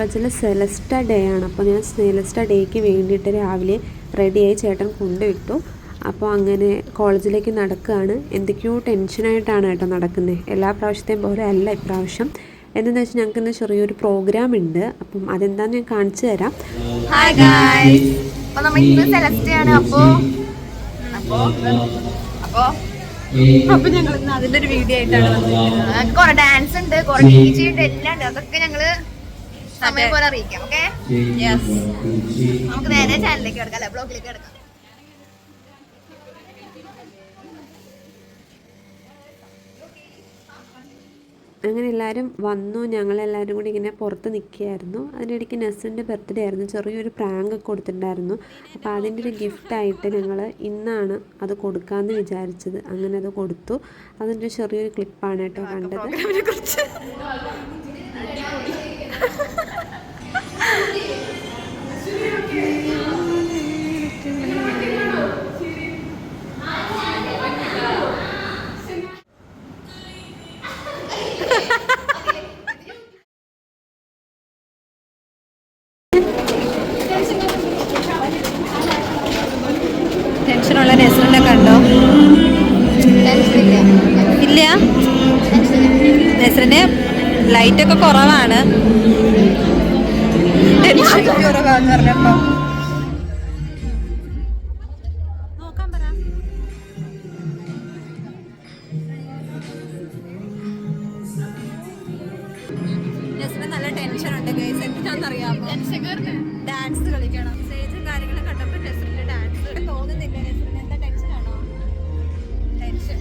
കോളേജിൽ Celesta day ആണ്. അപ്പോൾ ഞാൻ സെലസ്റ്റ ഡേക്ക് വേണ്ടിയിട്ട് രാവിലെ റെഡിയായി ചേട്ടൻ കൊണ്ടുവിട്ടു. അപ്പോൾ അങ്ങനെ കോളേജിലേക്ക് നടക്കുകയാണ്. എന്തൊക്കെയോ ടെൻഷനായിട്ടാണ് കേട്ടോ നടക്കുന്നത്. എല്ലാ പ്രാവശ്യത്തെയും പോലെ അല്ല ഇപ്രാവശ്യം. എന്താണെന്ന് വെച്ചാൽ ഞങ്ങൾക്കിന്ന് ചെറിയൊരു പ്രോഗ്രാം ഉണ്ട്. അപ്പം അതെന്താണെന്ന് ഞാൻ കാണിച്ചു തരാം. ഹായ് ഗായ്സ്, അപ്പോൾ നമ്മൾ ഇന്ന് സെലസ്റ്റയാണ്. അപ്പോൾ ഞങ്ങൾ ഇന്ന് അതിൻ്റെ ഒരു വീഡിയോ ആയിട്ടാണ് വന്നിരിക്കുന്നത്. കുറെ ഡാൻസ് ഉണ്ട്, കുറെ DJ ഉണ്ട്, എല്ലാം ഉണ്ട്. അതൊക്കെ ഞങ്ങൾ സമയം പോലെ അറിയിക്കാം. ഓക്കെ, നമുക്ക് നേരെ ചാനലിലേക്ക് കിടക്കാം, അല്ലെ ബ്ലോഗിലേക്ക് കിടക്കാം. അങ്ങനെ എല്ലാവരും വന്നു. ഞങ്ങളെല്ലാവരും കൂടി ഇങ്ങനെ പുറത്ത് നിൽക്കുകയായിരുന്നു. അതിനിടയ്ക്ക് നെസ്സിൻ്റെ ബർത്ത്ഡേ ആയിരുന്നു. ചെറിയൊരു പ്രാങ്ക് ഒക്കെ കൊടുത്തിട്ടുണ്ടായിരുന്നു. അപ്പോൾ അതിൻ്റെ ഒരു ഗിഫ്റ്റായിട്ട് ഞങ്ങൾ ഇന്നാണ് അത് കൊടുക്കാമെന്ന് വിചാരിച്ചത്. അങ്ങനെ അത് കൊടുത്തു. അതിൻ്റെ ചെറിയൊരു ക്ലിപ്പാണ് കേട്ടോ കണ്ടത്. ടെൻഷനുള്ള നെസ്റിനെ കണ്ടോ? ഇല്ല, നെസ്റിന് ലൈറ്റൊക്കെ കുറവാണ്. ടെൻഷൻ കുറവാന്ന് പറഞ്ഞപ്പോ നോക്കാൻ പറ. നെസ്റിന് നല്ല ടെൻഷനുണ്ട് ഗൈസ്. എന്താണെന്നറിയാമോ? ഡാൻസ് കളിക്കണം. സ്റ്റേജും കാര്യങ്ങളും കണ്ടപ്പോൾ നെസ്റിന്റെ ഡാൻസ് തോന്നുന്നില്ല. നെസ്റിന് എന്താ ടെൻഷനാണോ? ടെൻഷൻ.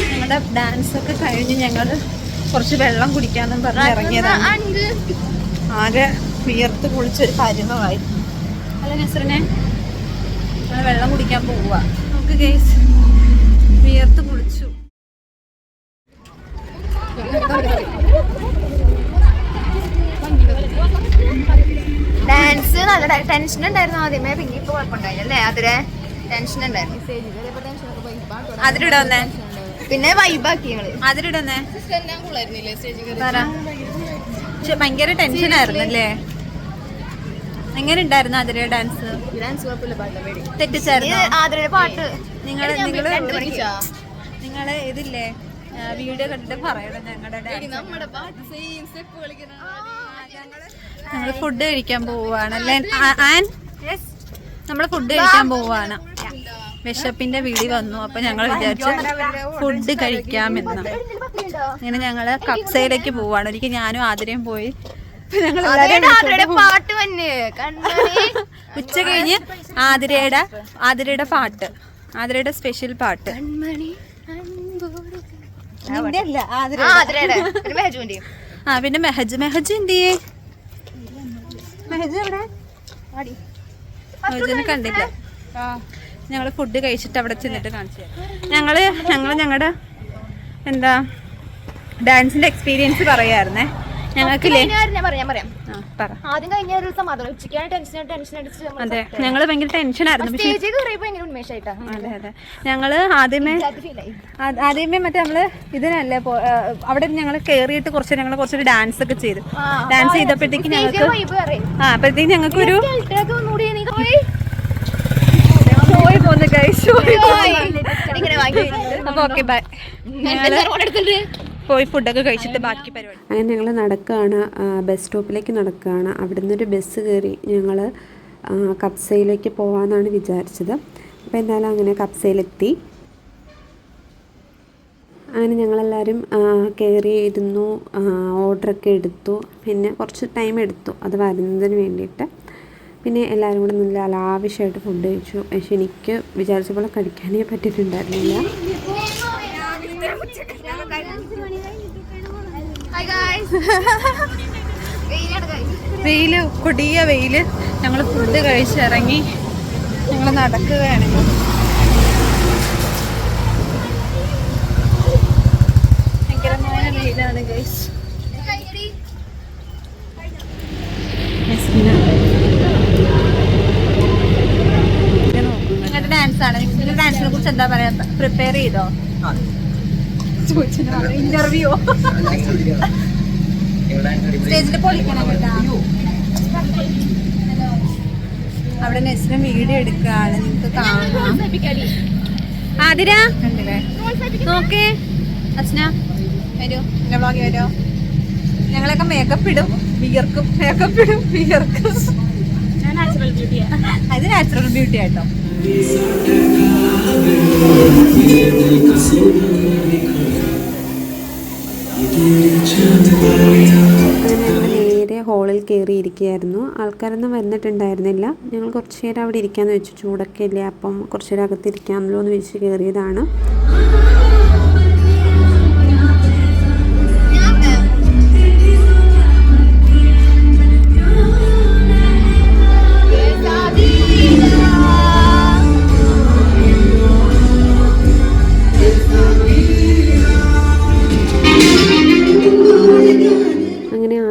ഞങ്ങളുടെ ഡാൻസ് ഒക്കെ കഴിഞ്ഞ് ഞങ്ങൾ കുറച്ച് വെള്ളം കുടിക്കാന്നും പറഞ്ഞ് ഇറങ്ങിയതാണ്. ആകെ വിയർത്ത് കുളിച്ചൊരു കാര്യമായി. അല്ല നെസ്റിനെ, നമ്മൾ വെള്ളം കുടിക്കാൻ പോവുക. നമുക്ക് ഗൈസ് വിയർത്ത് കുളിച്ചു. ഡാൻസ് നല്ല ടെൻഷൻ ഉണ്ടായിരുന്നു ആദ്യമേ, പിന്നെ ഇപ്പൊ കുഴപ്പമുണ്ടായില്ലേ? അതിലെ ടെൻഷൻ ഉണ്ടായിരുന്നു. അതിലിടെ വന്നേ, പിന്നെ വൈബാക്കി അതിലിടന്നേ. പക്ഷെ ഭയങ്കര ടെൻഷനായിരുന്നു അല്ലേ? എങ്ങനെ ഉണ്ടായിരുന്നു അതിലെ ഡാൻസ്? തെറ്റിച്ചായിരുന്നു ആതിരയുടെ പാട്ട്. നിങ്ങള് ഇതില്ലേ വീഡിയോ കണ്ടിട്ട് പറയണം ഞങ്ങളുടെ ഞങ്ങൾ ഫുഡ് കഴിക്കാൻ പോവാണല്ലേ. നമ്മൾ ഫുഡ് കഴിക്കാൻ പോവാണ്. വിശപ്പിന്റെ വിളി വന്നു. അപ്പൊ ഞങ്ങൾ വിചാരിച്ചു ഫുഡ് കഴിക്കാമെന്ന്. ഇങ്ങനെ ഞങ്ങള് കപ്സയിലേക്ക് പോവാണ്. ഒരിക്കൽ ഞാനും ആതിരയും പോയി. ഉച്ച കഴിഞ്ഞ് ആതിരയുടെ പാട്ട്, ആതിരയുടെ സ്പെഷ്യൽ പാട്ട്. ആ പിന്നെ മെഹജ് എന്തിയേ? മെഹജിനെ കണ്ടില്ല. ഞങ്ങള് ഫുഡ് കഴിച്ചിട്ട് അവിടെ ചെന്നിട്ട് കാണിച്ചു തരാം. ഞങ്ങളുടെ എന്താ ഡാൻസിന്റെ എക്സ്പീരിയൻസ് പറയായിരുന്നേ ഞങ്ങൾക്ക്. അതെ, ഞങ്ങള് ഭയങ്കര ടെൻഷനായിരുന്നു. അതെ അതെ, ഞങ്ങള് ആദ്യമേ മറ്റേ നമ്മള് ഇതിനല്ലേ അവിടെ ഞങ്ങള് കേറിയിട്ട് കുറച്ചൊരു ഡാൻസ് ഒക്കെ ചെയ്തു. ഡാൻസ് ചെയ്തപ്പോഴത്തേക്ക് ഞങ്ങൾക്കൊരു അപ്പൊ ഓക്കെ ബൈ. പോയി ഫുഡൊക്കെ കഴിച്ചിട്ട് ബാക്കി പരിപാടി. അങ്ങനെ ഞങ്ങൾ നടക്കുകയാണ്, ബസ് സ്റ്റോപ്പിലേക്ക് നടക്കുകയാണ്. അവിടെ നിന്നൊരു ബസ് കയറി ഞങ്ങൾ കപ്സയിലേക്ക് പോകാമെന്നാണ് വിചാരിച്ചത്. അപ്പോൾ എന്തായാലും അങ്ങനെ കപ്സയിലെത്തി. അങ്ങനെ ഞങ്ങളെല്ലാവരും കയറിയിരുന്നു, ഓർഡറൊക്കെ എടുത്തു. പിന്നെ കുറച്ച് ടൈം എടുത്തു അത് വരുന്നതിന് വേണ്ടിയിട്ട്. പിന്നെ എല്ലാവരും കൂടെ നല്ല ലാവിഷായിട്ട് ഫുഡ് കഴിച്ചു. പക്ഷെ എനിക്ക് വിചാരിച്ച പോലെ കഴിക്കാനേ പറ്റിയിട്ടുണ്ടായിരുന്നില്ല. വെയില്, കൊടിയ വെയില്. ഞങ്ങൾ ഫുഡ് കഴിച്ചിറങ്ങി ഞങ്ങൾ നടക്കുകയാണ്. ഭയങ്കരമായ വെയിലാണ് ഗൈസ്. നിങ്ങളുടെ ഡാൻസാണ്. നിങ്ങളുടെ ഡാൻസിനെ കുറിച്ച് എന്താ പറയാ? പ്രിപ്പയർ ചെയ്തോ? ഇന്റർവ്യൂ സ്റ്റേജിൽ പൊളിക്കണം കേട്ടാ. അവിടെ നെസ്റ്റിനും വീഡിയോ എടുക്കുകയാണ്. നിങ്ങൾക്ക് കാണാം. ആതിര കണ്ടില്ലേ? നോക്കേ അച്ഛന വരൂ, എന്റെ വ്ളോഗിൽ വരോ. ഞങ്ങളൊക്കെ മേക്കപ്പ് ഇടും, വിയർക്കും. അത് നാച്ചുറൽ ബ്യൂട്ടി ആയിട്ടോ. നേരെ ഹോളിൽ കയറിയിരിക്കുകയായിരുന്നു. ആൾക്കാരൊന്നും വന്നിട്ടുണ്ടായിരുന്നില്ല. ഞങ്ങൾ കുറച്ച് നേരം അവിടെ ഇരിക്കാമെന്ന് വെച്ചു. ചൂടൊക്കെ ഇല്ലേ, അപ്പം കുറച്ച് നേരം അകത്തിരിക്കാമല്ലോ എന്ന് വെച്ച് കയറിയതാണ്.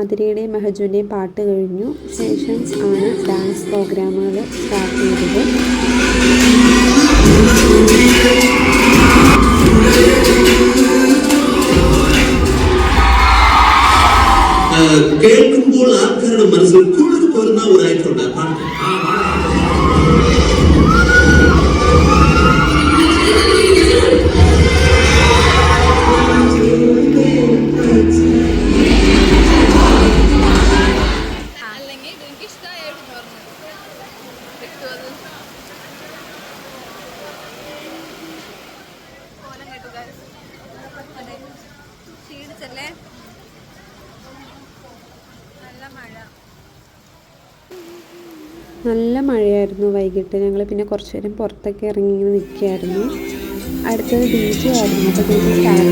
ആതിരയുടെയും മെഹജുവിൻ്റെയും പാട്ട് കഴിഞ്ഞു. ശേഷം ആണ് ഡാൻസ് പ്രോഗ്രാമുകൾ സ്റ്റാർട്ട് ചെയ്തത്. കേൾക്കുമ്പോൾ ആൾക്കാരുടെ മനസ്സിൽ കൂടുതൽ പോരുന്ന ഒരായിട്ടുണ്ട്. നല്ല മഴയായിരുന്നു വൈകിട്ട്. ഞങ്ങൾ പിന്നെ കുറച്ച് നേരം പുറത്തൊക്കെ ഇറങ്ങി നിൽക്കുകയായിരുന്നു. അടുത്തത് DJ ആയിരുന്നു. അപ്പോൾ DJ സ്റ്റാർട്ട്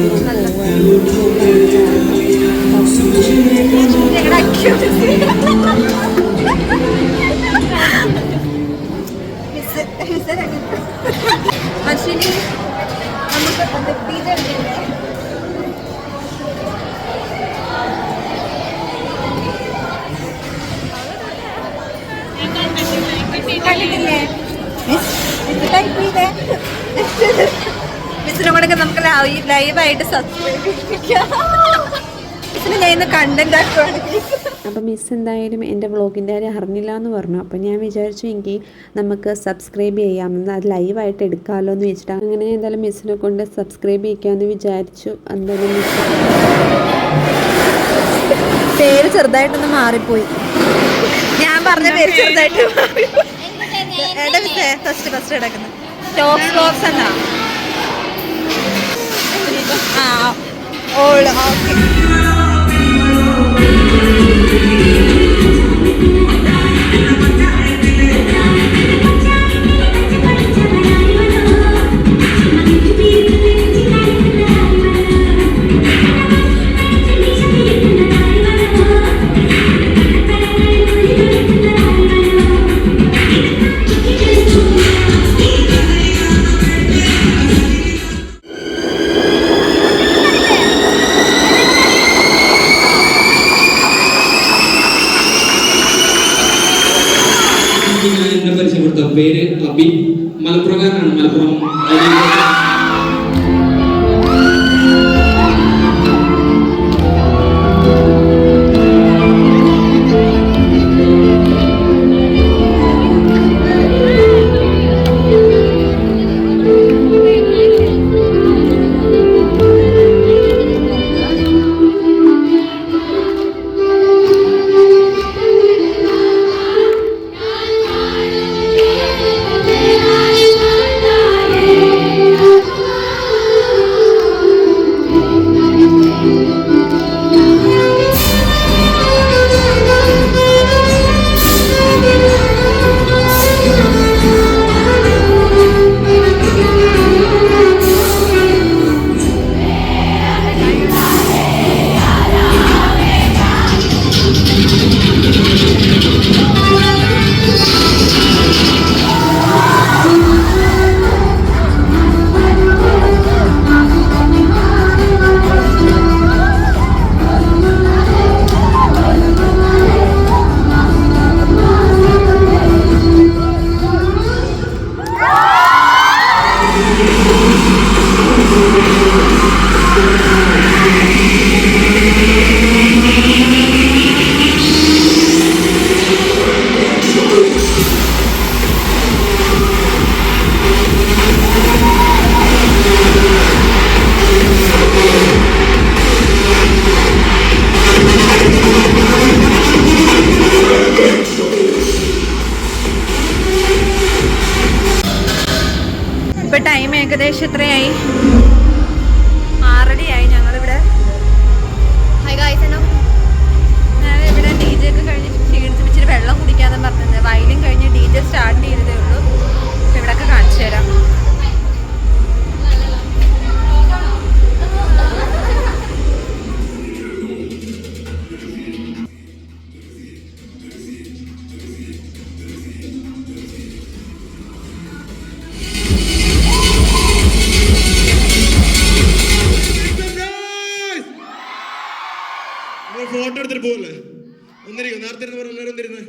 മിസ്സിനെ കൂടെ നമുക്ക് ലൈവായിട്ട് സബ്സ്ക്രൈബ് മിസ്സിന് ഞാൻ ഇന്ന് കണ്ടന്റ് ആക്കുവാണ്. അപ്പോൾ മിസ് എന്തായാലും എൻ്റെ വ്ളോഗിൻ്റെ കാര്യം അറിഞ്ഞില്ല എന്ന് പറഞ്ഞു. അപ്പോൾ ഞാൻ വിചാരിച്ചു എങ്കിൽ നമുക്ക് സബ്സ്ക്രൈബ് ചെയ്യാമെന്ന്, അത് ലൈവായിട്ട് എടുക്കാമല്ലോ എന്ന് വെച്ചിട്ട് അങ്ങനെ ഞാൻ എന്തായാലും മിസ്സിനെ കൊണ്ട് സബ്സ്ക്രൈബ് ചെയ്യിക്കാമെന്ന് വിചാരിച്ചു. എന്തായാലും മിസ് പേര് ചെറുതായിട്ടൊന്ന് മാറിപ്പോയി. ഞാൻ പറഞ്ഞ പേര് ചെറുതായിട്ട് ഫസ്റ്റ് കിടക്കുന്നത് ടോപ്പ് ബോക്സ് എന്നാ. ആ ഓൾ ഓക്കെ. എന്നെ പരിചയപ്പെടുത്താം. പേര് അബി, മലപ്പുറക്കാരനാണ്. മലപ്പുറം ഇപ്പൊ ടൈം ഏകദേശം എത്രയായി? 6:30 ആയി. ഞങ്ങളിവിടെ ഞാനിവിടെ ഡി ജെ ഒക്കെ കഴിഞ്ഞ് ക്ഷീണിച്ച് ഇച്ചിരി വെള്ളം കുടിക്കാതെ പറഞ്ഞത്. വയലും കഴിഞ്ഞ് ഡി ജെ സ്റ്റാർട്ട് ചെയ്തതേ ഉള്ളൂ. ഇവിടെയൊക്കെ കാണിച്ചു തരാം. ഫോട്ടോ എടുത്തിട്ട് പോകല്ലേ? ഒന്നിരിക്കും നേരത്തെ എല്ലാവരും ഒന്നിരുന്ന്